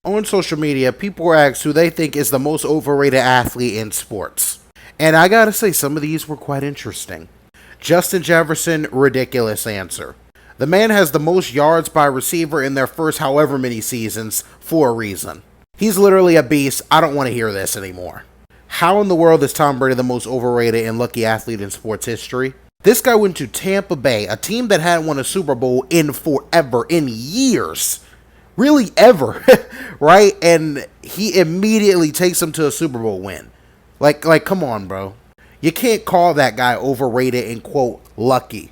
On social media, people were asked who they think is the most overrated athlete in sports. And I gotta say, some of these were quite interesting. Justin Jefferson, ridiculous answer. The man has the most yards by receiver in their first however many seasons for a reason. He's literally a beast. I don't want to hear this anymore. How in the world is Tom Brady the most overrated and lucky athlete in sports history? This guy went to Tampa Bay, a team that hadn't won a Super Bowl in forever, in years. Really ever, right? And he immediately takes them to a Super Bowl win. Like, come on, bro. You can't call that guy overrated and quote lucky.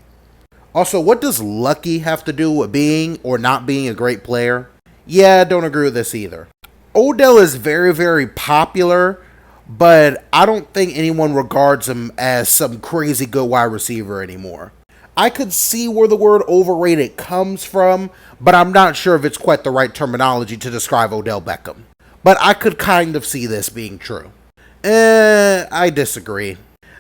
Also, what does lucky have to do with being or not being a great player? Yeah, I don't agree with this either. Odell is very, very popular, but I don't think anyone regards him as some crazy good wide receiver anymore. I could see where the word overrated comes from, but I'm not sure if it's quite the right terminology to describe Odell Beckham. But I could kind of see this being true. I disagree.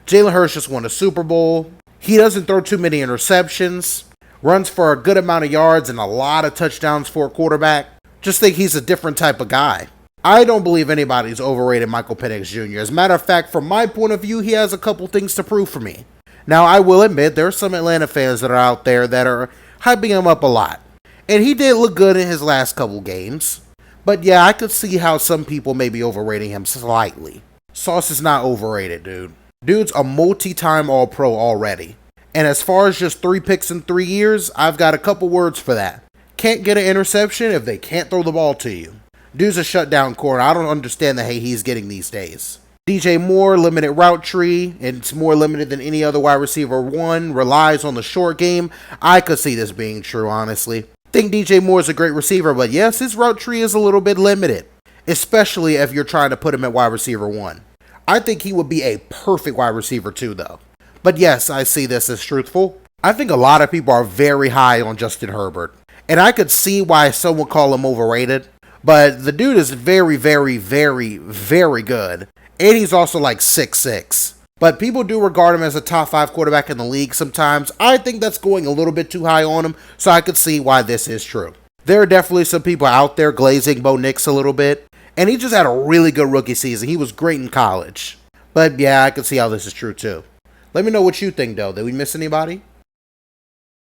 Jalen Hurts just won a Super Bowl. He doesn't throw too many interceptions. Runs for a good amount of yards and a lot of touchdowns for a quarterback. Just think he's a different type of guy. I don't believe anybody's overrated Michael Penix Jr. As a matter of fact, from my point of view, he has a couple things to prove for me. Now, I will admit, there are some Atlanta fans that are out there that are hyping him up a lot. And he did look good in his last couple games. But yeah, I could see how some people may be overrating him slightly. Sauce is not overrated, dude. Dude's a multi-time All-Pro already. And as far as just 3 picks in 3 years, I've got a couple words for that. Can't get an interception if they can't throw the ball to you. Dude's a shutdown corner. I don't understand the hate he's getting these days. DJ Moore, limited route tree, and it's more limited than any other wide receiver one, relies on the short game. I could see this being true, honestly. Think DJ Moore is a great receiver, but yes, his route tree is a little bit limited, especially if you're trying to put him at wide receiver one. I think he would be a perfect wide receiver two, though. But yes, I see this as truthful. I think a lot of people are very high on Justin Herbert, and I could see why some would call him overrated, but the dude is very, very, very, very good, and he's also like 6'6". But people do regard him as a top 5 quarterback in the league sometimes. I think that's going a little bit too high on him, so I could see why this is true. There are definitely some people out there glazing Bo Nix a little bit, and he just had a really good rookie season. He was great in college. But yeah, I can see how this is true too. Let me know what you think, though. Did we miss anybody?